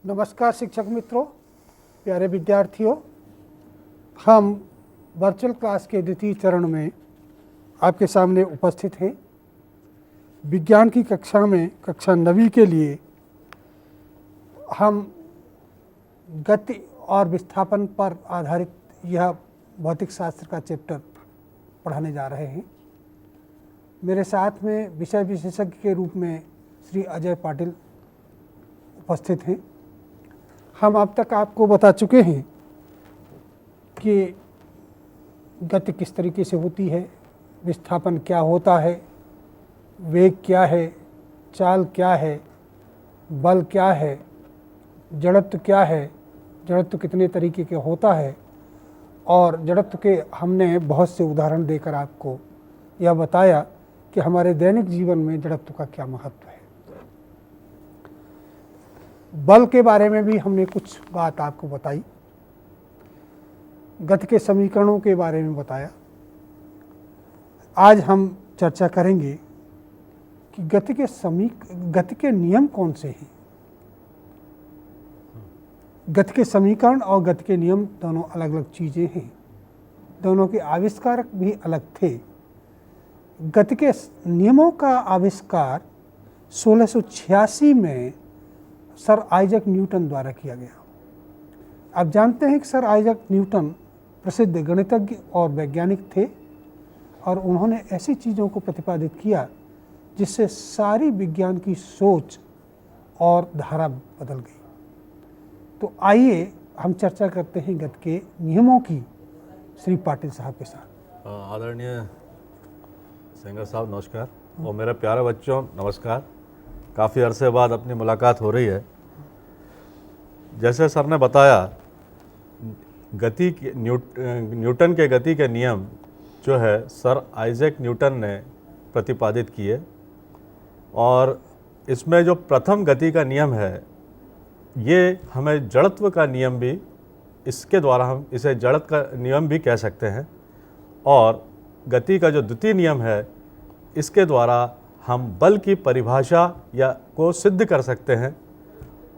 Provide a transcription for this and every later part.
नमस्कार शिक्षक मित्रों, प्यारे विद्यार्थियों। हम वर्चुअल क्लास के द्वितीय चरण में आपके सामने उपस्थित हैं। विज्ञान की कक्षा में कक्षा 9वीं के लिए हम गति और विस्थापन पर आधारित यह भौतिक शास्त्र का चैप्टर पढ़ाने जा रहे हैं। मेरे साथ में विषय विशेषज्ञ के रूप में श्री अजय पाटिल उपस्थित हैं। हम अब तक आपको बता चुके हैं कि गति किस तरीके से होती है, विस्थापन क्या होता है, वेग क्या है, चाल क्या है, बल क्या है, जड़त्व क्या है, जड़त्व कितने तरीके के होता है, और जड़त्व के हमने बहुत से उदाहरण देकर आपको यह बताया कि हमारे दैनिक जीवन में जड़त्व का क्या महत्व है। बल के बारे में भी हमने कुछ बात आपको बताई, गति के समीकरणों के बारे में बताया। आज हम चर्चा करेंगे कि गति के नियम कौन से हैं। गति के समीकरण और गति के नियम दोनों अलग अलग चीज़ें हैं, दोनों के आविष्कारक भी अलग थे। गति के नियमों का आविष्कार 1686 में सर आइजैक न्यूटन द्वारा किया गया। आप जानते हैं कि सर आइजैक न्यूटन प्रसिद्ध गणितज्ञ और वैज्ञानिक थे और उन्होंने ऐसी चीज़ों को प्रतिपादित किया जिससे सारी विज्ञान की सोच और धारा बदल गई। तो आइए हम चर्चा करते हैं गति के नियमों की श्री पाटिल साहब के साथ। आदरणीय सेंगर साहब नमस्कार, और मेरे प्यारे बच्चों नमस्कार। काफ़ी अरसे बाद अपनी मुलाकात हो रही है। जैसे सर ने बताया, गति के न्यूटन के गति के नियम जो है सर आइजैक न्यूटन ने प्रतिपादित किए, और इसमें जो प्रथम गति का नियम है ये हमें जड़त्व का नियम भी, इसके द्वारा हम इसे जड़त्व का नियम भी कह सकते हैं। और गति का जो द्वितीय नियम है इसके द्वारा हम बल की परिभाषा या को सिद्ध कर सकते हैं,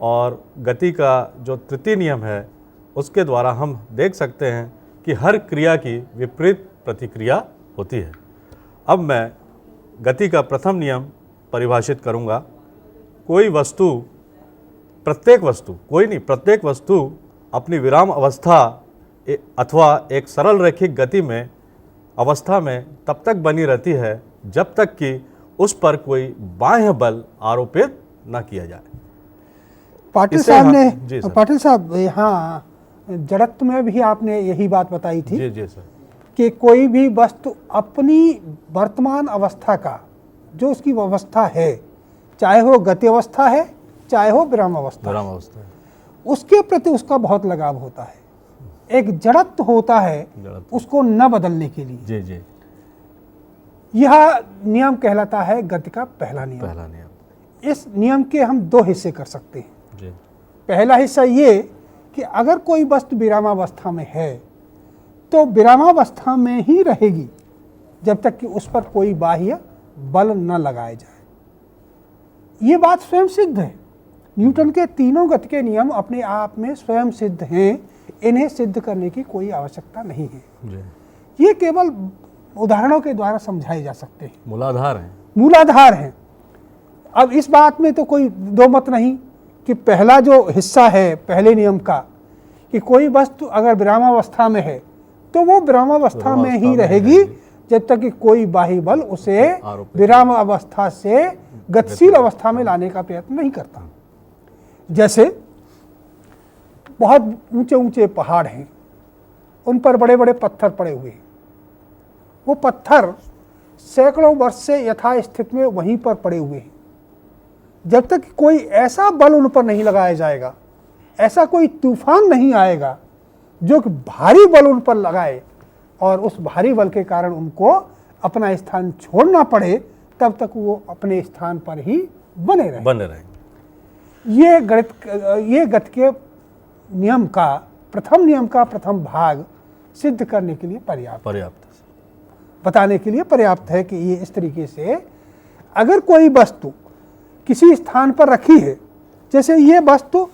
और गति का जो तृतीय नियम है उसके द्वारा हम देख सकते हैं कि हर क्रिया की विपरीत प्रतिक्रिया होती है। अब मैं गति का प्रथम नियम परिभाषित करूंगा। प्रत्येक वस्तु अपनी विराम अवस्था अथवा एक सरल रैखिक गति में अवस्था में तब तक बनी रहती है जब तक कि उस पर कोई बाह्य बल आरोपित न किया जाए। पाटिल साहब यहाँ जड़त्व में भी आपने यही बात बताई थी। जी सर, कि कोई भी वस्तु अपनी वर्तमान अवस्था का जो उसकी अवस्था है, चाहे वो गति अवस्था है चाहे वो विराम अवस्था है, उसके प्रति उसका बहुत लगाव होता है। एक जड़त्व होता है उसको न बदलने के लिए। जी। यह नियम कहलाता है गति का पहला नियम। इस नियम के हम दो हिस्से कर सकते हैं। जी। पहला हिस्सा ये कि अगर कोई वस्तु विरामावस्था में है तो विरामावस्था में ही रहेगी जब तक कि उस पर कोई बाह्य बल न लगाया जाए। ये बात स्वयं सिद्ध है। न्यूटन के तीनों गति के नियम अपने आप में स्वयं सिद्ध हैं, इन्हें सिद्ध करने की कोई आवश्यकता नहीं है। जी। ये केवल उदाहरणों के द्वारा समझाए जा सकते हैं, मूलाधार हैं। अब इस बात में तो कोई दो मत नहीं कि पहला जो हिस्सा है पहले नियम का, कि कोई वस्तु अगर विरामावस्था में है तो वो विरामावस्था में ही रहेगी जब तक कि कोई बाह्य बल उसे विराम अवस्था से गतिशील अवस्था में लाने का प्रयत्न नहीं करता। जैसे बहुत ऊंचे ऊंचे पहाड़ हैं, उन पर बड़े बड़े पत्थर पड़े हुए हैं। वो पत्थर सैकड़ों वर्ष से यथास्थिति में वहीं पर पड़े हुए हैं। जब तक कोई ऐसा बल उन पर नहीं लगाया जाएगा, ऐसा कोई तूफान नहीं आएगा जो कि भारी बल उन पर लगाए और उस भारी बल के कारण उनको अपना स्थान छोड़ना पड़े, तब तक वो अपने स्थान पर ही बने रहें। ये गति के नियम का प्रथम भाग सिद्ध करने के लिए पर्याप्त बताने के लिए पर्याप्त है कि ये इस तरीके से अगर कोई वस्तु किसी स्थान पर रखी है, जैसे ये वस्तु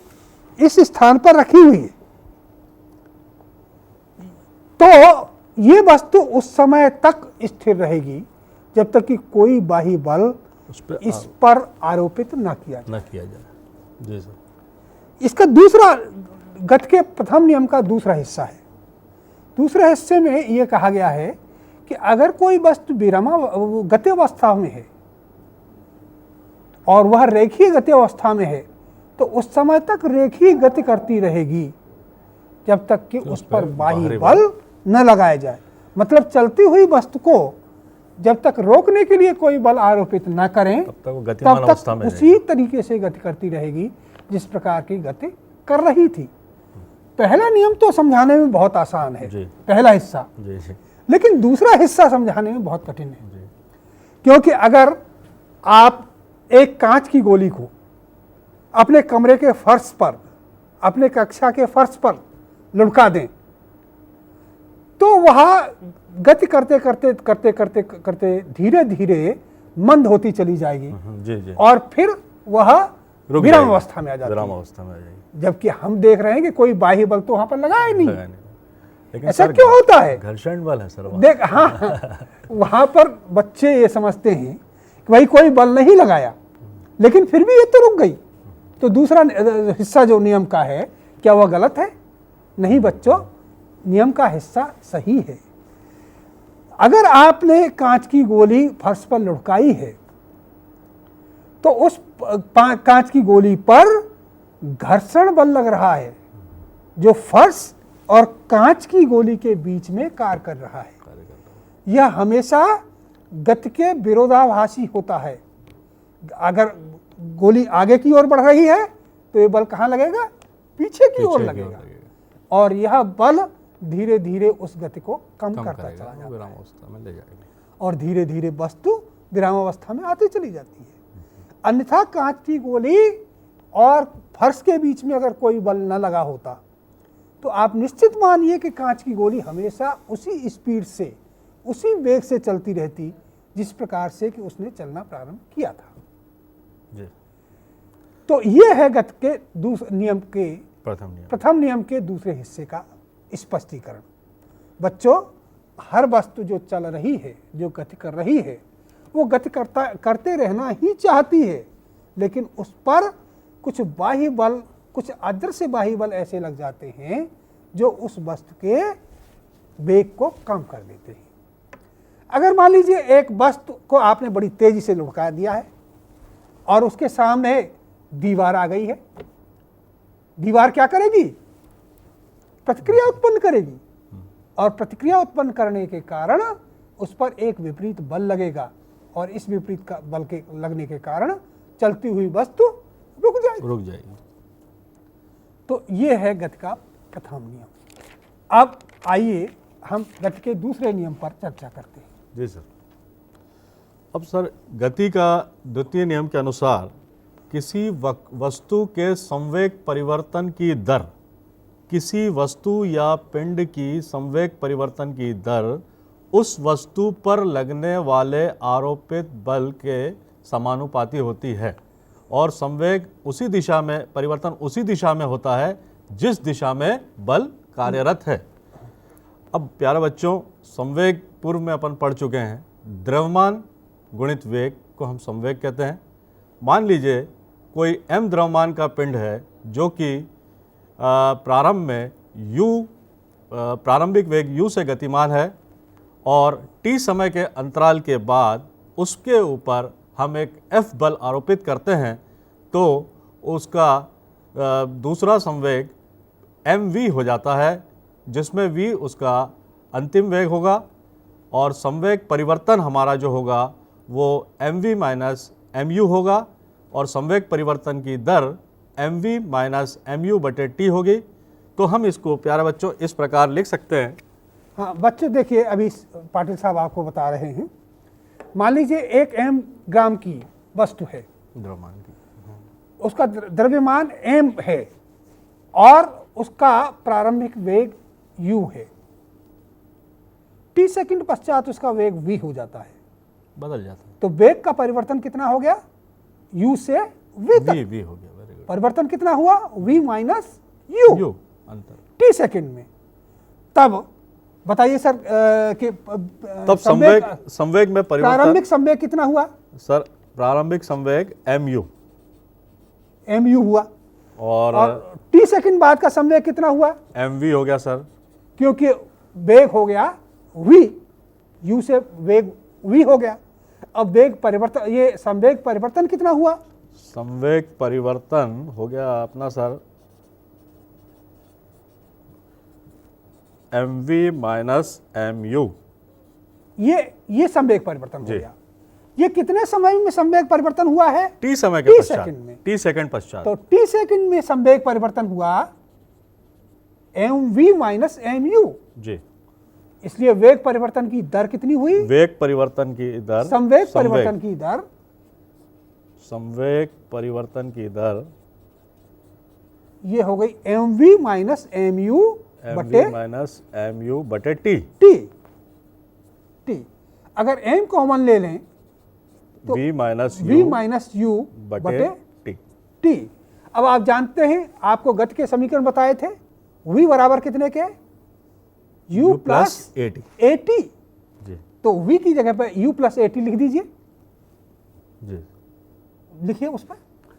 इस स्थान पर रखी हुई है, तो ये वस्तु उस समय तक स्थिर रहेगी जब तक कि कोई बाह्य बल इस पर आरोपित न किया जाए। जी सर। इसका दूसरा, गति के प्रथम नियम का दूसरा हिस्सा है। दूसरे हिस्से में यह कहा गया है कि अगर कोई वस्तु गति अवस्था में है और वह रेखीय गति अवस्था में है, तो उस समय तक रेखीय गति करती रहेगी जब तक कि उस पर बाह्य बल न लगाया जाए। मतलब चलती हुई वस्तु को जब तक रोकने के लिए कोई बल आरोपित न करें, तब तक वो गतिमान अवस्था में उसी तरीके से गति करती रहेगी जिस प्रकार की गति कर रही थी। पहला नियम तो समझाने में बहुत आसान है, पहला हिस्सा, लेकिन दूसरा हिस्सा समझाने में बहुत कठिन है। क्योंकि अगर आप एक कांच की गोली को अपने कमरे के फर्श पर, अपने कक्षा के फर्श पर लुढ़का दें, तो वह गति करते करते करते करते करते धीरे धीरे मंद होती चली जाएगी। जी। और फिर वह विराम अवस्था में आ जाएगी। जबकि हम देख रहे हैं कि कोई बाह्य बल तो वहां पर लगा ही नहीं। लेकिन ऐसा क्यों होता है? घर्षण बल है सर। देख, हाँ, वहां पर बच्चे ये समझते हैं कि भाई कोई बल नहीं लगाया, लेकिन फिर भी ये तो रुक गई। तो दूसरा हिस्सा जो नियम का है, क्या वह गलत है? नहीं बच्चों, नियम का हिस्सा सही है। अगर आपने कांच की गोली फर्श पर लुढ़काई है, तो उस कांच की गोली पर घर्षण बल लग रहा है जो फर्श और कांच की गोली के बीच में कार्य कर रहा है। यह हमेशा गति के विरोधाभासी होता है। अगर गोली आगे की ओर बढ़ रही है तो ये बल कहाँ लगेगा? पीछे की ओर लगेगा, और यह बल धीरे धीरे उस गति को कम करता चला जाता है, विरामावस्था में ले जाएगा, और धीरे धीरे वस्तु विरामावस्था में आती चली जाती है। अन्यथा कांच की गोली और फर्श के बीच में अगर कोई बल न लगा होता, तो आप निश्चित मानिए कि कांच की गोली हमेशा उसी स्पीड से, उसी वेग से चलती रहती जिस प्रकार से कि उसने चलना प्रारंभ किया था। जी। तो ये है गति के दूसरे नियम के प्रथम नियम के दूसरे हिस्से का स्पष्टीकरण। बच्चों, हर वस्तु जो चल रही है, जो गति कर रही है, वो गति करते रहना ही चाहती है, लेकिन उस पर कुछ बाह्य बल, कुछ अदृश्य बाह्य बल ऐसे लग जाते हैं जो उस वस्तु के वेग को कम कर देते हैं। अगर मान लीजिए एक वस्तु को आपने बड़ी तेजी से लुढ़का दिया है और उसके सामने दीवार आ गई है, दीवार क्या करेगी? प्रतिक्रिया उत्पन्न करेगी, और प्रतिक्रिया उत्पन्न करने के कारण उस पर एक विपरीत बल लगेगा, और इस विपरीत का बल के लगने के कारण चलती हुई वस्तु रुक जाएगी। तो ये है गति का प्रथम नियम। अब आइए हम गति के दूसरे नियम पर चर्चा करते हैं। जी सर। अब सर, गति का द्वितीय नियम के अनुसार किसी वस्तु के संवेग परिवर्तन की दर, किसी वस्तु या पिंड की संवेग परिवर्तन की दर उस वस्तु पर लगने वाले आरोपित बल के समानुपाती होती है, और संवेग उसी दिशा में, परिवर्तन उसी दिशा में होता है जिस दिशा में बल कार्यरत है। अब प्यारे बच्चों, संवेग पूर्व में अपन पढ़ चुके हैं। द्रव्यमान गुणित वेग को हम संवेग कहते हैं। मान लीजिए कोई m द्रव्यमान का पिंड है जो कि प्रारंभ में प्रारंभिक वेग u से गतिमान है, और t समय के अंतराल के बाद उसके ऊपर हम एक F बल आरोपित करते हैं, तो उसका दूसरा संवेग mv हो जाता है, जिसमें v उसका अंतिम वेग होगा, और संवेग परिवर्तन हमारा जो होगा वो mv माइनस mu होगा, और संवेग परिवर्तन की दर mv माइनस mu बटे t होगी। तो हम इसको प्यारे बच्चों इस प्रकार लिख सकते हैं। हाँ बच्चों, देखिए अभी पाटिल साहब आपको बता रहे हैं। मान लीजिए एक m ग्राम की वस्तु है, द्रव्यमान की, उसका द्रव्यमान m है और उसका प्रारंभिक वेग u है। t सेकंड पश्चात उसका वेग v हो जाता है, बदल जाता है। तो वेग का परिवर्तन कितना हो गया? u से v तक। v हो गया। Very good. परिवर्तन कितना हुआ, v माइनस यू यू अंतर। टी सेकंड में। तब बताइए सर कि तब संवेग में परिवर्तन, प्रारंभिक संवेग कितना हुआ सर? प्रारंभिक संवेग mu हुआ, और टी सेकंड बाद का संवेग कितना हुआ, mv हो गया सर, क्योंकि वेग हो गया v, u से वेग v हो गया। अब वेग परिवर्तन, ये संवेग परिवर्तन कितना हुआ, संवेग परिवर्तन हो गया अपना सर mv माइनस mu। ये संवेग परिवर्तन हो जी। गया। ये कितने समय में संवेग परिवर्तन हुआ है, टी समय के टी पश्चात, सेकंड में। टी सेकंड पश्चात। तो टी सेकंड में संवेग परिवर्तन हुआ mv माइनस mu, जी। इसलिए वेग परिवर्तन की दर कितनी हुई, वेग परिवर्तन की दर, संवेग परिवर्तन की दर, संवेग परिवर्तन की दर ये हो गई mv माइनस mu बटे mv माइनस mu बटे टी। टी। अगर m कॉमन ले लें तो v minus v minus u बटे टी। टी। अब आप जानते हैं, आपको गति के समीकरण बताए थे, v बराबर कितने के, u प्लस at। at। जी तो v की जगह पर u प्लस at लिख दीजिए, जी लिखिए उस पर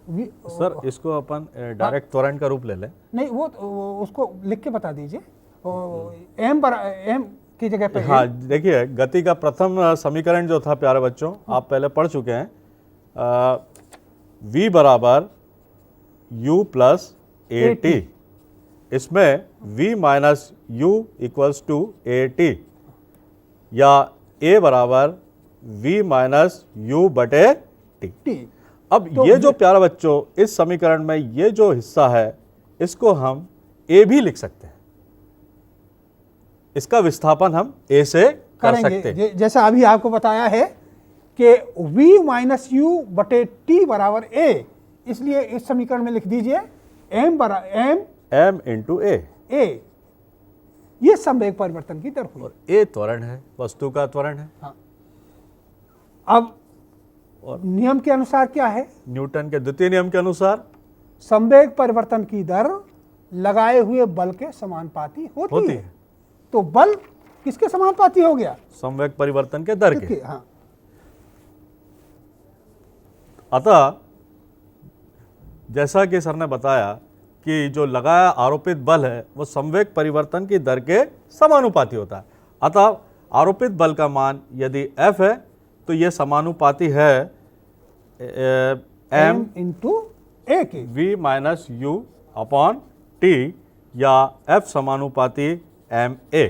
v। सर, इसको अपन डायरेक्ट त्वरण का रूप ले लें। नहीं, वो उसको लिख के बता दीजिए, m की जगह पर हाँ, देखिए गति का प्रथम समीकरण जो था प्यारे बच्चों, आप पहले पढ़ चुके हैं, v बराबर u प्लस ए टी। इसमें v minus U equals to A T, या a बराबर v माइनस यू बटे टी। अब तो ये जो प्यारे बच्चों इस समीकरण में ये जो हिस्सा है, इसको हम a भी लिख सकते हैं। इसका विस्थापन हम a से कर सकते हैं। जैसा अभी आपको बताया है कि v माइनस यू बटे टी बराबर a, इसलिए इस समीकरण में लिख दीजिए m इंटू ए। ये संवेग परिवर्तन की दर हुई। और a त्वरण है, वस्तु का त्वरण है। हाँ। अब नियम के अनुसार क्या है, न्यूटन के द्वितीय नियम के अनुसार संवेग परिवर्तन की दर लगाए हुए बल के समानुपाती होती है। तो बल किसके समानुपाती हो गया, संवेग परिवर्तन के दर के। हाँ। अतः जैसा कि सर ने बताया कि जो लगाया आरोपित बल है वो संवेग परिवर्तन की दर के समानुपाती होता है। अतः आरोपित बल का मान यदि F है तो यह समानुपाती है m इंटू ए के, v minus you upon T, या F समानुपाती ma।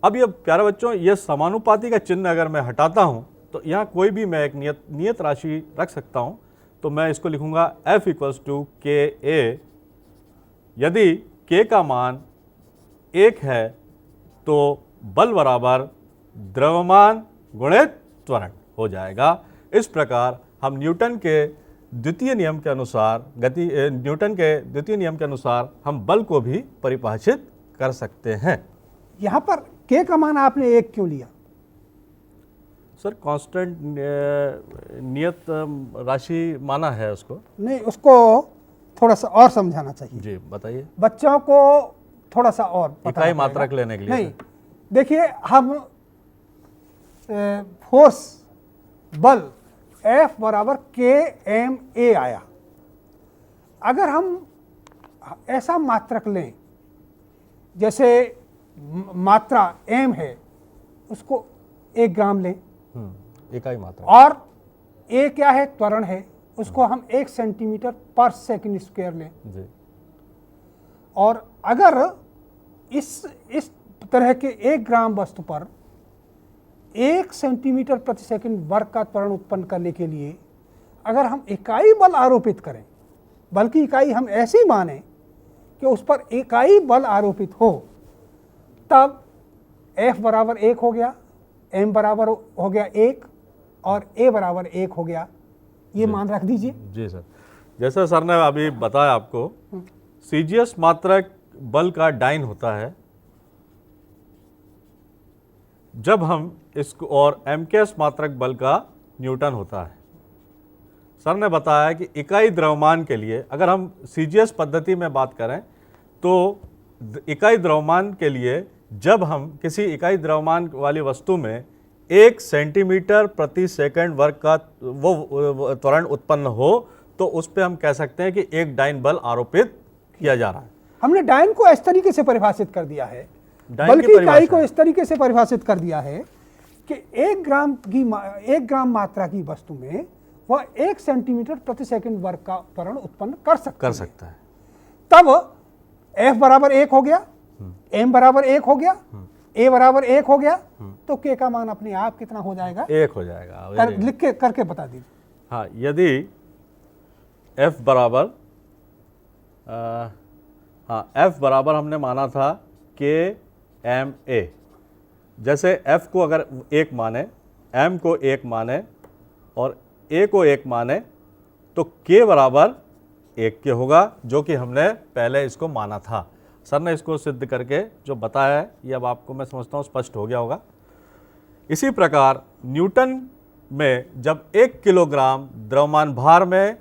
अब ये प्यारे बच्चों, ये समानुपाती का चिन्ह अगर मैं हटाता हूँ तो यहाँ कोई भी मैं एक नियत राशि रख सकता हूँ। तो मैं इसको लिखूंगा F इक्वल्स टू के ए। यदि k का मान 1 है तो बल बराबर द्रव्यमान गुणित त्वरण हो जाएगा। इस प्रकार हम न्यूटन के द्वितीय नियम के अनुसार न्यूटन के द्वितीय नियम के अनुसार हम बल को भी परिभाषित कर सकते हैं। यहाँ पर k का मान आपने 1 क्यों लिया, सर कांस्टेंट नियत राशि माना है उसको। नहीं, उसको थोड़ा सा और समझाना चाहिए। जी बताइए। बच्चों को थोड़ा सा और बताना इकाई पड़ेगा। मात्रक लेने के लिए। नहीं, देखिए हम फोर्स बल F बराबर KMA आया। अगर हम ऐसा मात्रक लें, जैसे मात्रा m है, उसको 1 ग्राम लें, इकाई मात्रक, और a क्या है, त्वरण है, उसको हम 1 सेंटीमीटर पर सेकंड स्क्वायर लें। जी। और अगर इस तरह के 1 ग्राम वस्तु पर 1 सेंटीमीटर प्रति सेकंड वर्ग का त्वरण उत्पन्न करने के लिए अगर हम इकाई बल आरोपित करें, बल्कि इकाई हम ऐसी माने कि उस पर इकाई बल आरोपित हो, तब F बराबर 1 हो गया, M बराबर हो गया 1 और A बराबर 1 हो गया। ये मान रख दीजिए। जी सर, जैसे सर ने अभी बताया आपको, सीजीएस मात्रक बल का डाइन होता है जब हम इसको, और एमकेएस मात्रक बल का न्यूटन होता है। सर ने बताया कि इकाई द्रव्यमान के लिए अगर हम सीजीएस पद्धति में बात करें तो इकाई द्रव्यमान के लिए जब हम किसी इकाई द्रव्यमान वाली वस्तु में 1 सेंटीमीटर प्रति सेकंड वर्ग का वो त्वरण उत्पन्न हो तो उस पर हम कह सकते हैं कि एक डाइन बल आरोपित किया जा रहा है। हमने डाइन को इस तरीके से परिभाषित कर दिया है, डाइन की बल्कि इकाई परिभाषा को इस तरीके से परिभाषित कर दिया है कि 1 ग्राम मात्रा की वस्तु में वह 1 सेंटीमीटर प्रति सेकंड वर्ग का त्वरण उत्पन्न कर सकता है। तब F बराबर 1 हो गया, M बराबर 1 हो गया, A बराबर 1 हो गया, तो K का मान अपने आप कितना हो जाएगा? 1 हो जाएगा। लिख के करके बता दीजिए। हाँ, यदि F बराबर F बराबर हमने माना था KMA, जैसे F को अगर 1 माने, M को 1 माने और A को 1 माने तो K बराबर 1 के होगा, जो कि हमने पहले इसको माना था। सर ने इसको सिद्ध करके जो बताया है ये अब आपको मैं समझता हूँ स्पष्ट हो गया होगा। इसी प्रकार न्यूटन में जब 1 किलोग्राम द्रव्यमान भार में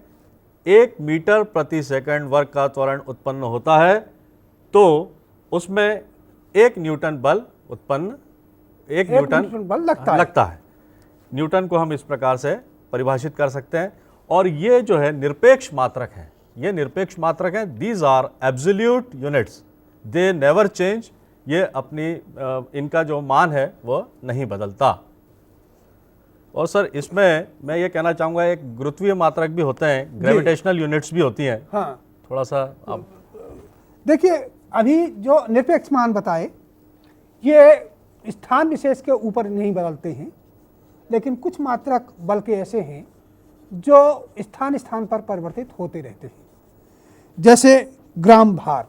1 मीटर प्रति सेकंड वर्ग का त्वरण उत्पन्न होता है तो उसमें 1 न्यूटन बल उत्पन्न 1 न्यूटन बल लगता है। न्यूटन को हम इस प्रकार से परिभाषित कर सकते हैं। और ये जो है निरपेक्ष मात्रक हैं, ये निरपेक्ष मात्रक हैं। These are absolute units, they never change. ये अपनी इनका जो मान है वो नहीं बदलता। और सर इसमें मैं ये कहना चाहूँगा एक गुरुत्वीय मात्रक भी होते हैं, ग्रेविटेशनल यूनिट्स भी होती हैं। हाँ, थोड़ा सा आप देखिए, अभी जो निरपेक्ष मान बताए ये स्थान विशेष के ऊपर नहीं बदलते हैं, लेकिन कुछ मात्रक बल के ऐसे हैं जो स्थान स्थान पर परिवर्तित होते रहते हैं। जैसे ग्राम भार,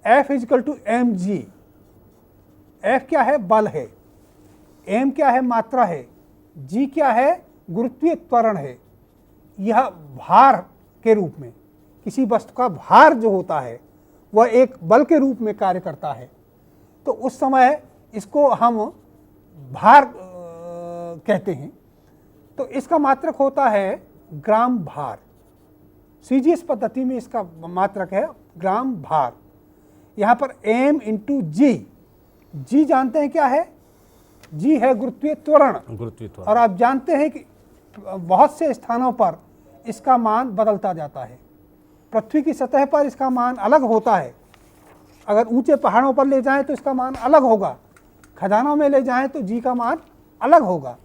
F is equal to mg। F क्या है? बल है। m क्या है? मात्रा है। g क्या है? गुरुत्वीय त्वरण है। यह भार के रूप में, किसी वस्तु का भार जो होता है वह एक बल के रूप में कार्य करता है, तो उस समय इसको हम भार कहते हैं। तो इसका मात्रक होता है ग्राम भार। सीजीएस पद्धति में इसका मात्रक है ग्राम भार। यहाँ पर m इंटू जी जानते हैं क्या है? जी है गुरुत्वीय त्वरण। और आप जानते हैं कि बहुत से स्थानों पर इसका मान बदलता जाता है। पृथ्वी की सतह पर इसका मान अलग होता है, अगर ऊंचे पहाड़ों पर ले जाएं तो इसका मान अलग होगा, खदानों में ले जाएं तो जी का मान अलग होगा।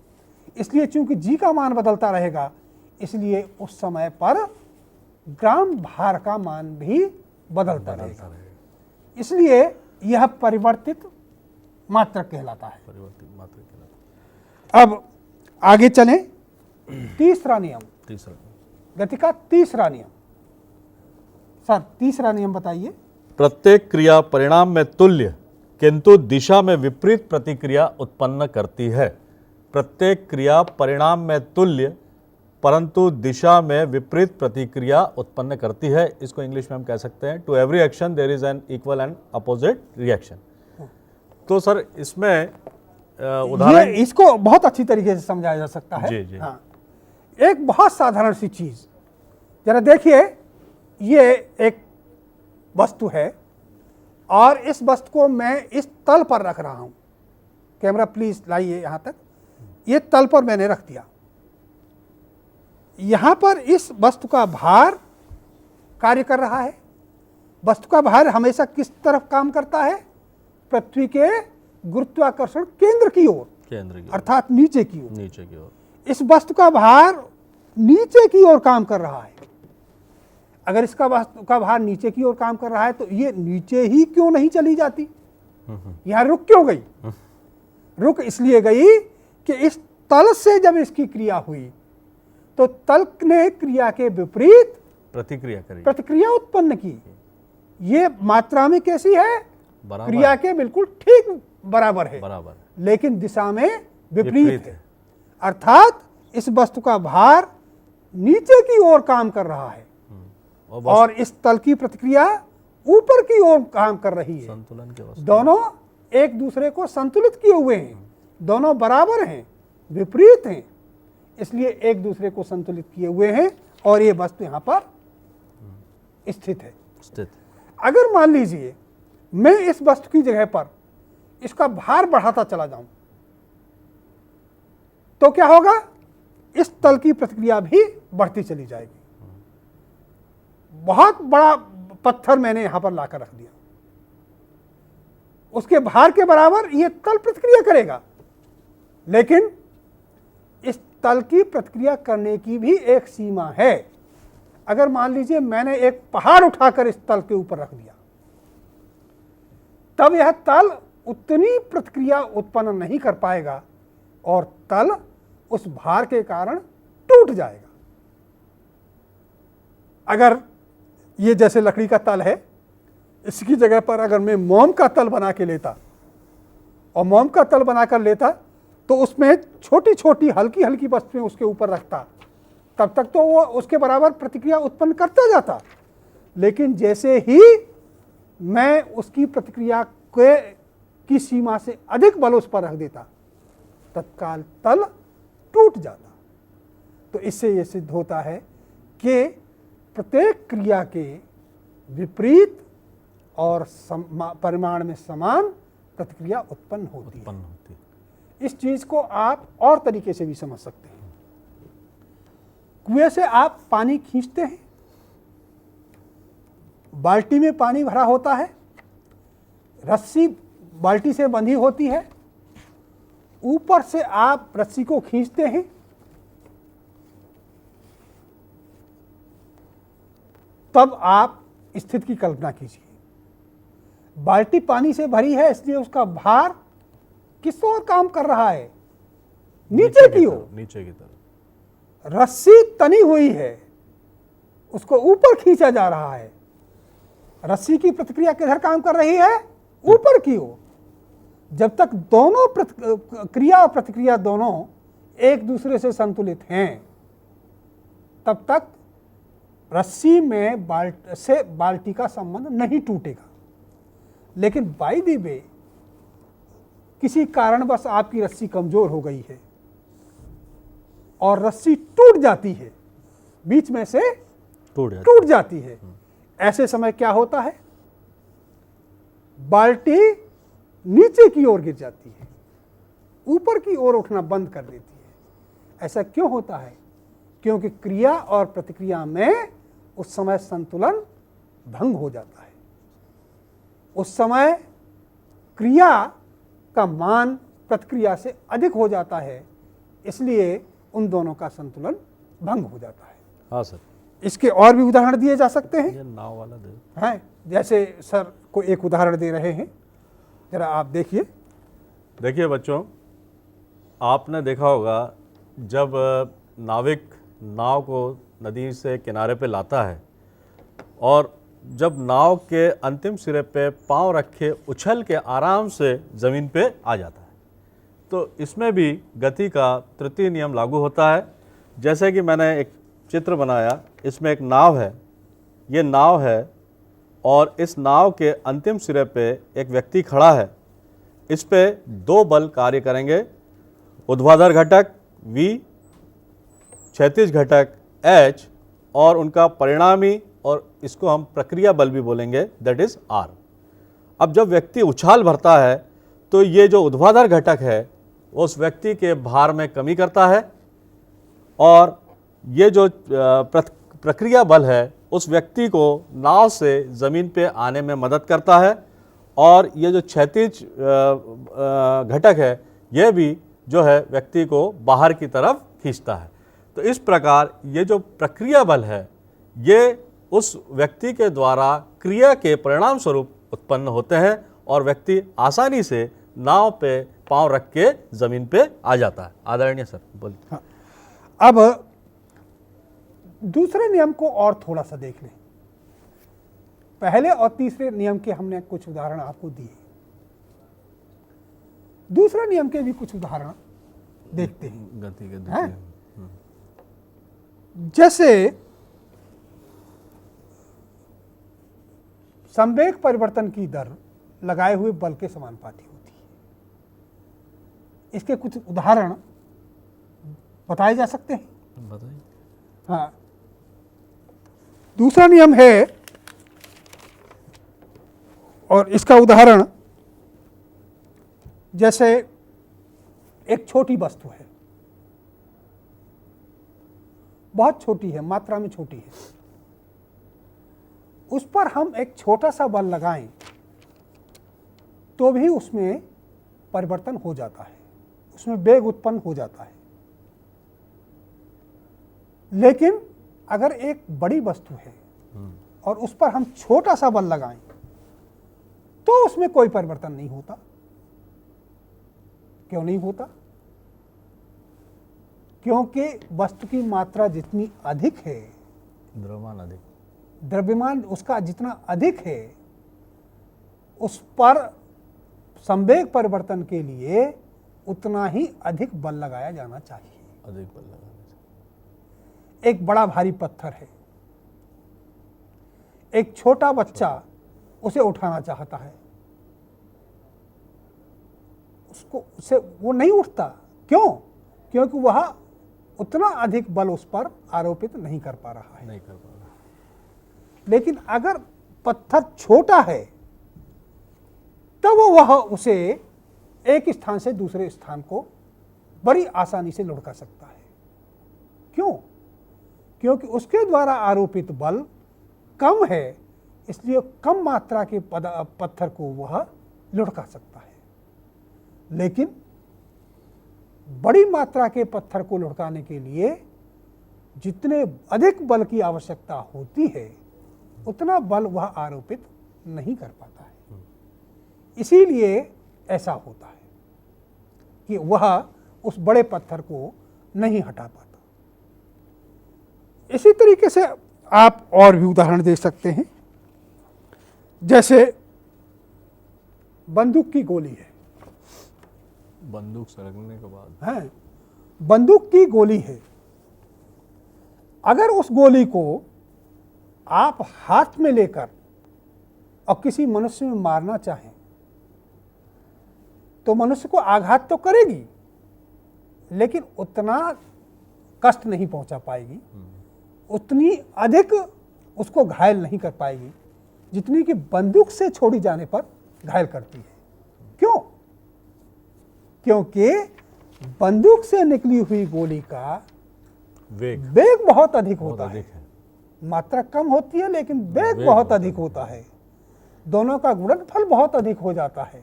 इसलिए चूंकि जी का मान बदलता रहेगा, इसलिए उस समय पर ग्राम भार का मान भी बदलता रहेगा। इसलिए यह परिवर्तित मात्रक कहलाता है। अब आगे चलें। तीसरा नियम, गति का तीसरा नियम। सर, तीसरा नियम बताइए। प्रत्येक क्रिया परिणाम में तुल्य किंतु दिशा में विपरीत प्रतिक्रिया उत्पन्न करती है। प्रत्येक क्रिया परिणाम में तुल्य परंतु दिशा में विपरीत प्रतिक्रिया उत्पन्न करती है। इसको इंग्लिश में हम कह सकते हैं to every action there is an equal and opposite reaction. तो सर इसमें उदाहरण, इसको बहुत अच्छी तरीके से समझाया जा सकता है। जी। हाँ, एक बहुत साधारण सी चीज, जरा देखिए, ये एक वस्तु है और इस वस्तु को मैं इस तल पर रख रहा हूं। कैमरा प्लीज लाइए यहां तक। ये तल पर मैंने रख दिया। यहां पर इस वस्तु का भार कार्य कर रहा है। वस्तु का भार हमेशा किस तरफ काम करता है? पृथ्वी के गुरुत्वाकर्षण केंद्र की ओर, अर्थात नीचे की ओर। इस वस्तु का भार नीचे की ओर काम कर रहा है। अगर इसका वस्तु का भार नीचे की ओर काम कर रहा है तो ये नीचे ही क्यों नहीं चली जाती? यहां रुक क्यों गई? रुक इसलिए गई कि इस तल से जब इसकी क्रिया हुई तो तल ने क्रिया के विपरीत प्रतिक्रिया उत्पन्न की। ये मात्रा में कैसी है? क्रिया के बिल्कुल ठीक बराबर है, लेकिन दिशा में विपरीत है। अर्थात इस वस्तु का भार नीचे की ओर काम कर रहा है और इस तल की प्रतिक्रिया ऊपर की ओर काम कर रही है। संतुलन के वस्तु दोनों एक दूसरे को संतुलित किए हुए हैं, दोनों बराबर हैं, विपरीत हैं। इसलिए एक दूसरे को संतुलित किए हुए हैं और ये वस्तु यहाँ पर स्थित है। अगर मान लीजिए मैं इस वस्तु की जगह पर इसका भार बढ़ाता चला जाऊं तो क्या होगा, इस तल की प्रतिक्रिया भी बढ़ती चली जाएगी। बहुत बड़ा पत्थर मैंने यहां पर लाकर रख दिया, उसके भार के बराबर यह तल प्रतिक्रिया करेगा, लेकिन इस तल की प्रतिक्रिया करने की भी एक सीमा है। अगर मान लीजिए मैंने एक पहाड़ उठाकर इस तल के ऊपर रख दिया, तब यह तल उतनी प्रतिक्रिया उत्पन्न नहीं कर पाएगा और तल उस भार के कारण टूट जाएगा। अगर ये जैसे लकड़ी का तल है, इसकी जगह पर अगर मैं मोम का तल बना के लेता और मोम का तल बनाकर लेता तो उसमें छोटी छोटी हल्की हल्की वस्तुएं उसके ऊपर रखता, तब तक तो वो उसके बराबर प्रतिक्रिया उत्पन्न करता जाता। लेकिन जैसे ही मैं उसकी प्रतिक्रिया की सीमा से अधिक बल उस पर रख देता, तत्काल तल टूट जाता। तो इससे ये सिद्ध होता है कि प्रत्येक क्रिया के विपरीत और परिमाण में समान प्रतिक्रिया उत्पन्न होती है। इस चीज को आप और तरीके से भी समझ सकते हैं। कुएं से आप पानी खींचते हैं, बाल्टी में पानी भरा होता है, रस्सी बाल्टी से बंधी होती है, ऊपर से आप रस्सी को खींचते हैं, तब आप स्थिति की कल्पना कीजिए। बाल्टी पानी से भरी है, इसलिए उसका भार किस ओर काम कर रहा है, नीचे की ओर, नीचे की तरफ। रस्सी तनी हुई है, उसको ऊपर खींचा जा रहा है। रस्सी की प्रतिक्रिया किधर काम कर रही है, ऊपर की ओर। जब तक दोनों क्रिया और प्रतिक्रिया दोनों एक दूसरे से संतुलित हैं, तब तक रस्सी में बाल्टी का संबंध नहीं टूटेगा। लेकिन बाय द वे किसी कारणवश आपकी रस्सी कमजोर हो गई है और रस्सी टूट जाती है, बीच में से टूट जाती है, ऐसे समय क्या होता है, बाल्टी नीचे की ओर गिर जाती है, ऊपर की ओर उठना बंद कर देती है। ऐसा क्यों होता है? क्योंकि क्रिया और प्रतिक्रिया में उस समय संतुलन भंग हो जाता है। उस समय क्रिया का मान प्रतिक्रिया से अधिक हो जाता है, इसलिए उन दोनों का संतुलन भंग हो जाता है। हाँ सर, इसके और भी उदाहरण दिए जा सकते हैं। ये नाव वाला दे हैं, जैसे सर को एक उदाहरण दे रहे हैं, जरा आप देखिए। देखिए बच्चों, आपने देखा होगा जब नाविक नाव को नदी से किनारे पे लाता है और जब नाव के अंतिम सिरे पे पांव रखे उछल के आराम से ज़मीन पे आ जाता है, तो इसमें भी गति का तृतीय नियम लागू होता है। जैसे कि मैंने एक चित्र बनाया, इसमें एक नाव है, ये नाव है और इस नाव के अंतिम सिरे पे एक व्यक्ति खड़ा है। इस पे दो बल कार्य करेंगे, ऊर्ध्वाधर घटक V, क्षैतिज घटक H और उनका परिणामी, और इसको हम प्रक्रिया बल भी बोलेंगे, दैट इज R। अब जब व्यक्ति उछाल भरता है तो ये जो ऊर्ध्वाधर घटक है उस व्यक्ति के भार में कमी करता है और ये जो प्रक्रिया बल है उस व्यक्ति को नाव से ज़मीन पे आने में मदद करता है, और ये जो क्षैतिज घटक है यह भी जो है व्यक्ति को बाहर की तरफ खींचता है। तो इस प्रकार ये जो प्रक्रिया बल है ये उस व्यक्ति के द्वारा क्रिया के परिणाम स्वरूप उत्पन्न होते हैं और व्यक्ति आसानी से नाव पे पांव रख के ज़मीन पे आ जाता है। आदरणीय सर बोलिए। हाँ। अब दूसरे नियम को और थोड़ा सा देख लें। पहले और तीसरे नियम के हमने कुछ उदाहरण आपको दिए, दूसरे नियम के भी कुछ उदाहरण देखते हैं। गति के हैं? जैसे संवेग परिवर्तन की दर लगाए हुए बल के समानुपाती होती है। इसके कुछ उदाहरण बताए जा सकते हैं। बताइए। हाँ, दूसरा नियम है, और इसका उदाहरण जैसे एक छोटी वस्तु है, बहुत छोटी है, मात्रा में छोटी है, उस पर हम एक छोटा सा बल लगाएं तो भी उसमें परिवर्तन हो जाता है, उसमें वेग उत्पन्न हो जाता है। लेकिन अगर एक बड़ी वस्तु है और उस पर हम छोटा सा बल लगाएं तो उसमें कोई परिवर्तन नहीं होता। क्यों नहीं होता? क्योंकि वस्तु की मात्रा जितनी अधिक है, द्रव्यमान अधिक, द्रव्यमान उसका जितना अधिक है, उस पर संवेग परिवर्तन के लिए उतना ही अधिक बल लगाया जाना चाहिए। अधिक बल लगाना चाहिए। एक बड़ा भारी पत्थर है, एक छोटा बच्चा उसे उठाना चाहता है, उससे वो नहीं उठता। क्यों? क्योंकि वह उतना अधिक बल उस पर आरोपित नहीं कर पा रहा है। नहीं कर पा रहा। लेकिन अगर पत्थर छोटा है तब वह उसे एक स्थान से दूसरे स्थान को बड़ी आसानी से लुढ़का सकता है। क्यों? क्योंकि उसके द्वारा आरोपित बल कम है, इसलिए कम मात्रा के पत्थर को वह लुढ़का सकता है। लेकिन बड़ी मात्रा के पत्थर को लुढ़काने के लिए जितने अधिक बल की आवश्यकता होती है उतना बल वह आरोपित नहीं कर पाता है। इसीलिए ऐसा होता है कि वह उस बड़े पत्थर को नहीं हटा पाता। इसी तरीके से आप और भी उदाहरण दे सकते हैं। जैसे बंदूक की गोली है, बंदूक सरकने के बाद हैं, बंदूक की गोली है। अगर उस गोली को आप हाथ में लेकर और किसी मनुष्य में मारना चाहें तो मनुष्य को आघात तो करेगी, लेकिन उतना कष्ट नहीं पहुंचा पाएगी, उतनी अधिक उसको घायल नहीं कर पाएगी जितनी कि बंदूक से छोड़ी जाने पर घायल करती है। क्यों? क्योंकि बंदूक से निकली हुई गोली का वेग बहुत अधिक होता है। मात्रा कम होती है लेकिन वेग बहुत अधिक होता है। दोनों का गुणनफल बहुत अधिक हो जाता है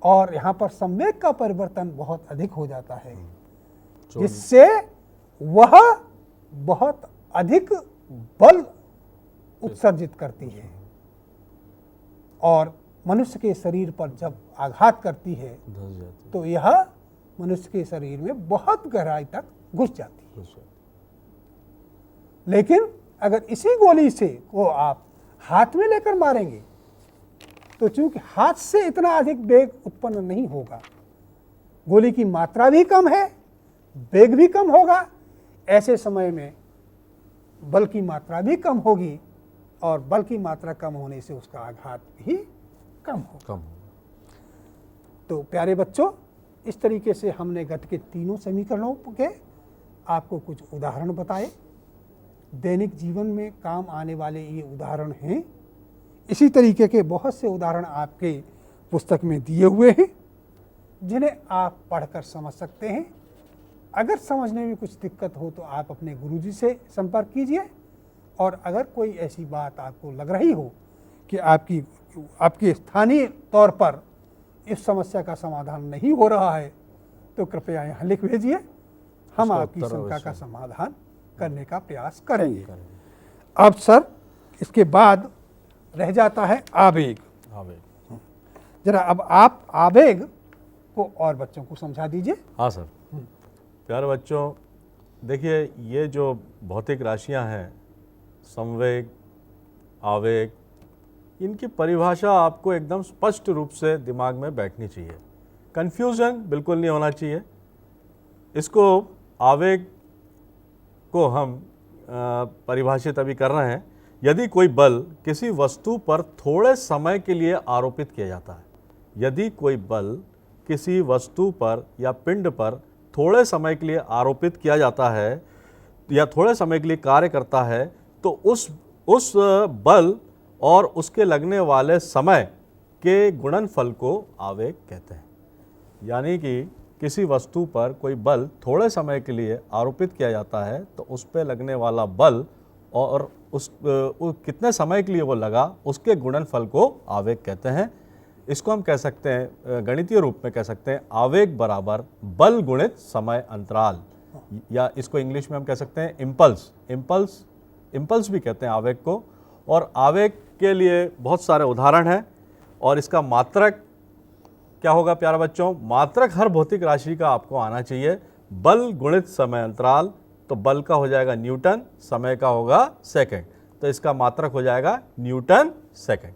और यहाँ पर संवेग का परिवर्तन बहुत अधिक हो जाता है, जिससे वह बहुत अधिक बल उत्सर्जित करती है और मनुष्य के शरीर पर जब आघात करती है तो यह मनुष्य के शरीर में बहुत गहराई तक घुस जाती है। लेकिन अगर इसी गोली से को आप हाथ में लेकर मारेंगे तो चूंकि हाथ से इतना अधिक वेग उत्पन्न नहीं होगा, गोली की मात्रा भी कम है, वेग भी कम होगा, ऐसे समय में बल की मात्रा भी कम होगी और बल की मात्रा कम होने से उसका आघात भी कम होगा। तो प्यारे बच्चों, इस तरीके से हमने गति के तीनों समीकरणों के आपको कुछ उदाहरण बताए। दैनिक जीवन में काम आने वाले ये उदाहरण हैं। इसी तरीके के बहुत से उदाहरण आपके पुस्तक में दिए हुए हैं जिन्हें आप पढ़कर समझ सकते हैं। अगर समझने में कुछ दिक्कत हो तो आप अपने गुरुजी से संपर्क कीजिए, और अगर कोई ऐसी बात आपको लग रही हो कि आपके स्थानीय तौर पर इस समस्या का समाधान नहीं हो रहा है तो कृपया यहाँ लिख भेजिए, हम आपकी शंका का समाधान करने का प्रयास करेंगे। अब सर, इसके बाद रह जाता है आवेग। जरा अब आप आवेग को और बच्चों को समझा दीजिए। हाँ सर। प्यारे बच्चों, देखिए, ये जो भौतिक राशियां हैं, संवेग, आवेग, इनकी परिभाषा आपको एकदम स्पष्ट रूप से दिमाग में बैठनी चाहिए। कन्फ्यूज़न बिल्कुल नहीं होना चाहिए। इसको आवेग को हम परिभाषित अभी कर रहे हैं। यदि कोई बल किसी वस्तु पर थोड़े समय के लिए आरोपित किया जाता है, यदि कोई बल किसी वस्तु पर या पिंड पर थोड़े समय के लिए आरोपित किया जाता है या थोड़े समय के लिए कार्य करता है तो उस बल और उसके लगने वाले समय के गुणनफल को आवेग कहते हैं। यानी कि किसी वस्तु पर कोई बल थोड़े समय के लिए आरोपित किया जाता है तो उस पर लगने वाला बल और कितने समय के लिए वो लगा उसके गुणनफल को आवेग कहते हैं। इसको हम कह सकते हैं गणितीय रूप में कह सकते हैं आवेग बराबर बल गुणित समय अंतराल, या इसको इंग्लिश में हम कह सकते हैं इम्पल्स भी कहते हैं आवेग को। और आवेग के लिए बहुत सारे उदाहरण हैं और इसका मात्रक क्या होगा प्यारे बच्चों? मात्रक हर भौतिक राशि का आपको आना चाहिए। बल गुणित समय अंतराल, तो बल का हो जाएगा न्यूटन, समय का होगा सेकंड, तो इसका मात्रक हो जाएगा न्यूटन सेकंड।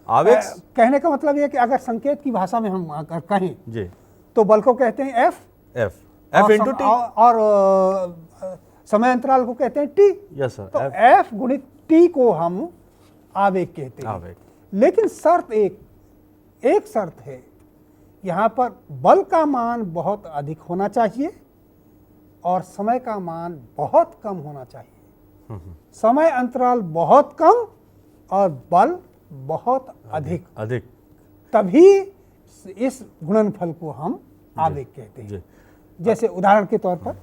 आवेग कहने का मतलब ये कि अगर संकेत की भाषा में हम अगर कहें जी तो बल को कहते हैं एफ इंटू टी, और समय अंतराल को कहते हैं टी। Yes sir. तो एफ गुणित टी को हम आवेग कहते हैं। आवेग, लेकिन शर्त एक शर्त है, यहाँ पर बल का मान बहुत अधिक होना चाहिए और समय का मान बहुत कम होना चाहिए। समय अंतराल बहुत कम और बल बहुत अधिक, तभी इस गुणनफल को हम आवेग कहते हैं। जैसे उदाहरण के तौर पर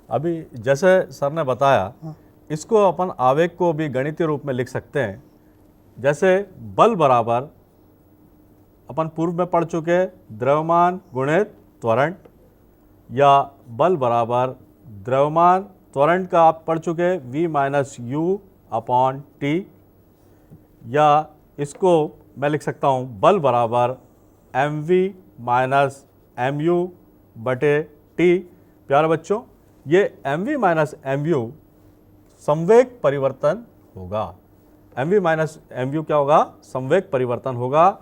अभी जैसे सर ने बताया, इसको अपन आवेग को भी गणितीय रूप में लिख सकते हैं। जैसे बल बराबर अपन पूर्व में पढ़ चुके द्रव्यमान गुणित त्वरण, या बल बराबर द्रव्यमान त्वरण का आप पढ़ चुके v minus you upon T, या इसको मैं लिख सकता हूँ बल बराबर mv माइनस mu बटे टी। प्यारे बच्चों, ये mv माइनस mu संवेग परिवर्तन होगा। mv माइनस mu क्या होगा? संवेग परिवर्तन होगा।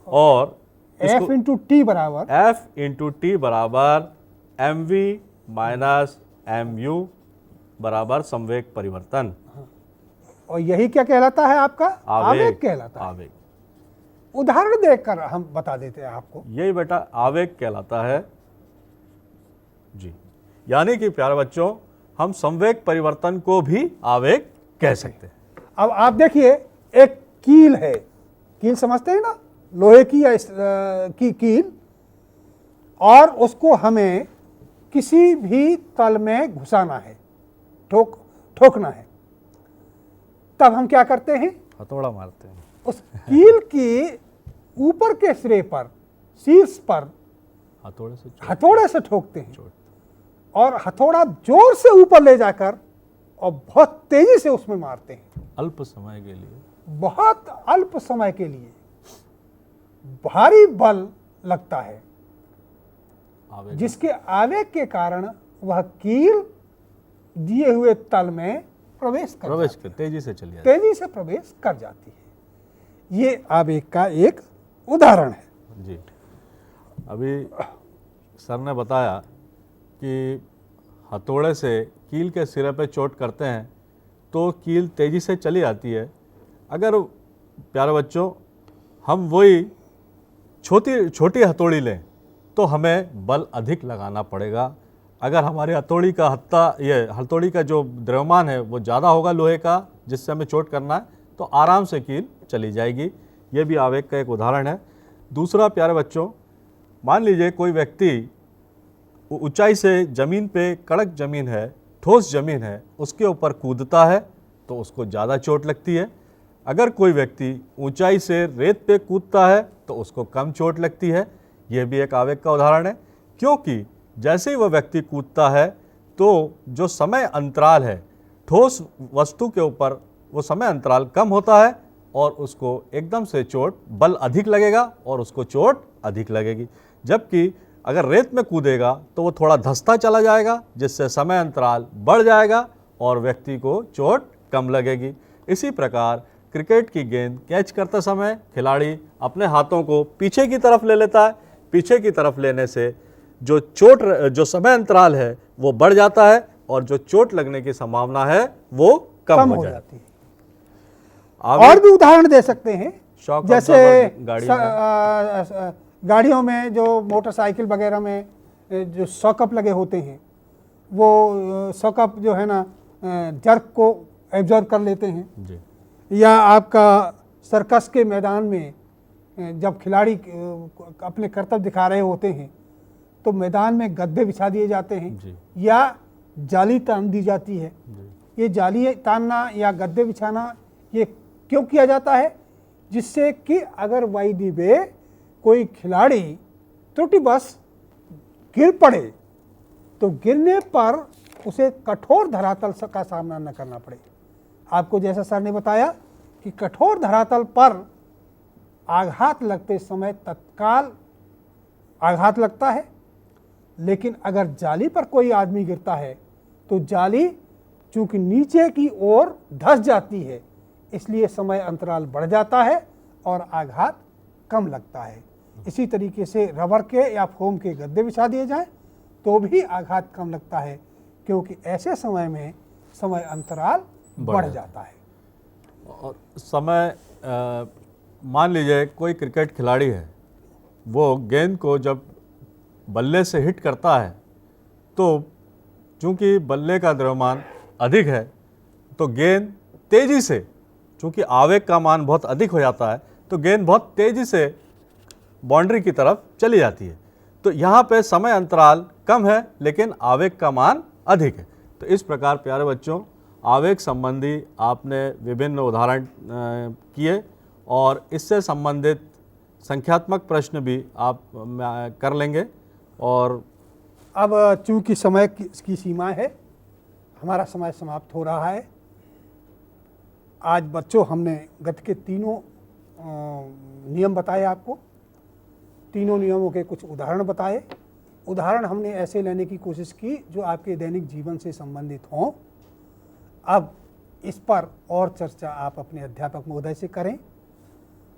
और F इंटू टी बराबर F इंटू टी बराबर mv माइनस mu बराबर संवेग परिवर्तन। और यही क्या कहलाता है? आपका आवेग कहलाता है। आवेग उदाहरण देकर हम बता देते हैं आपको। यही बेटा आवेग कहलाता है जी। यानी कि प्यारे बच्चों, हम संवेग परिवर्तन को भी आवेग कह सकते हैं। अब आप देखिए, एक कील है, कील समझते हैं ना, लोहे की या की कील, और उसको हमें किसी भी तल में घुसाना है, ठोकना है, तब हम क्या करते हैं? हथौड़ा मारते हैं। उस कील की ऊपर के सिरे पर, शीर्ष पर हथौड़े से ठोकते हैं, और हथौड़ा जोर से ऊपर ले जाकर और बहुत तेजी से उसमें मारते हैं। अल्प समय के लिए, बहुत अल्प समय के लिए भारी बल लगता है, आवेग जिसके आवेग के कारण वह कील दिए हुए तल में प्रवेश कर तेजी से चली जाती तेजी से प्रवेश कर जाती है। ये आवेग का एक उदाहरण है जी। अभी सर ने बताया कि हथौड़े से कील के सिरे पे चोट करते हैं तो कील तेजी से चली जाती है। अगर प्यारे बच्चों हम वही छोटी हथौड़ी लें तो हमें बल अधिक लगाना पड़ेगा। अगर हमारी हथौड़ी का जो द्रव्यमान है वो ज़्यादा होगा लोहे का, जिससे हमें चोट करना है, तो आराम से कील चली जाएगी। ये भी आवेग का एक उदाहरण है। दूसरा प्यारे बच्चों, मान लीजिए कोई व्यक्ति ऊंचाई से ज़मीन पे, कड़क ज़मीन है, ठोस ज़मीन है, उसके ऊपर कूदता है तो उसको ज़्यादा चोट लगती है। अगर कोई व्यक्ति ऊंचाई से रेत पे कूदता है तो उसको कम चोट लगती है। यह भी एक आवेग का उदाहरण है, क्योंकि जैसे ही वह व्यक्ति कूदता है तो जो समय अंतराल है ठोस वस्तु के ऊपर, वो समय अंतराल कम होता है और उसको एकदम से बल अधिक लगेगा और उसको चोट अधिक लगेगी। जबकि अगर रेत में कूदेगा तो वो थोड़ा धंसता चला जाएगा, जिससे समय अंतराल बढ़ जाएगा और व्यक्ति को चोट कम लगेगी। इसी प्रकार क्रिकेट की गेंद कैच करते समय खिलाड़ी अपने हाथों को पीछे की तरफ ले लेता है। पीछे की तरफ लेने से जो समय अंतराल है वो बढ़ जाता है और जो चोट लगने की संभावना है वो कम हो जाती है। और भी उदाहरण दे सकते हैं, जैसे गाड़ियों गाड़ियों में, जो मोटरसाइकिल वगैरह में जो सॉकअप लगे होते हैं वो सॉकअप जो है ना जर्क को एब्जॉर्ब कर लेते हैं। जी या आपका सर्कस के मैदान में जब खिलाड़ी अपने कर्तव्य दिखा रहे होते हैं तो मैदान में गद्दे बिछा दिए जाते हैं जी या जाली तान दी जाती है। जी ये जाली तानना या गद्दे बिछाना ये क्यों किया जाता है? जिससे कि अगर बाई दी वे कोई खिलाड़ी त्रुटिवश गिर पड़े तो गिरने पर उसे कठोर धरातल का सामना न करना पड़े। आपको जैसा सर ने बताया कि कठोर धरातल पर आघात लगते समय तत्काल आघात लगता है, लेकिन अगर जाली पर कोई आदमी गिरता है तो जाली चूंकि नीचे की ओर धंस जाती है, इसलिए समय अंतराल बढ़ जाता है और आघात कम लगता है। इसी तरीके से रबर के या फोम के गद्दे बिछा दिए जाएं तो भी आघात कम लगता है, क्योंकि ऐसे समय में समय अंतराल बढ़ जाता है। और समय मान लीजिए कोई क्रिकेट खिलाड़ी है, वो गेंद को जब बल्ले से हिट करता है तो चूंकि बल्ले का द्रव्यमान अधिक है तो गेंद तेज़ी से, चूंकि आवेग का मान बहुत अधिक हो जाता है तो गेंद बहुत तेज़ी से बाउंड्री की तरफ चली जाती है। तो यहाँ पे समय अंतराल कम है लेकिन आवेग का मान अधिक है। तो इस प्रकार प्यारे बच्चों, आवेग संबंधी आपने विभिन्न उदाहरण किए और इससे संबंधित संख्यात्मक प्रश्न भी आप कर लेंगे। और अब चूंकि समय की सीमा है, हमारा समय समाप्त हो रहा है। आज बच्चों हमने गति के तीनों नियम बताए आपको, तीनों नियमों के कुछ उदाहरण बताए। उदाहरण हमने ऐसे लेने की कोशिश की जो आपके दैनिक जीवन से संबंधित हों। अब इस पर और चर्चा आप अपने अध्यापक महोदय से करें,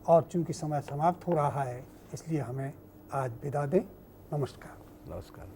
और चूंकि समय समाप्त हो रहा है इसलिए हमें आज विदा दें। नमस्कार। नमस्कार।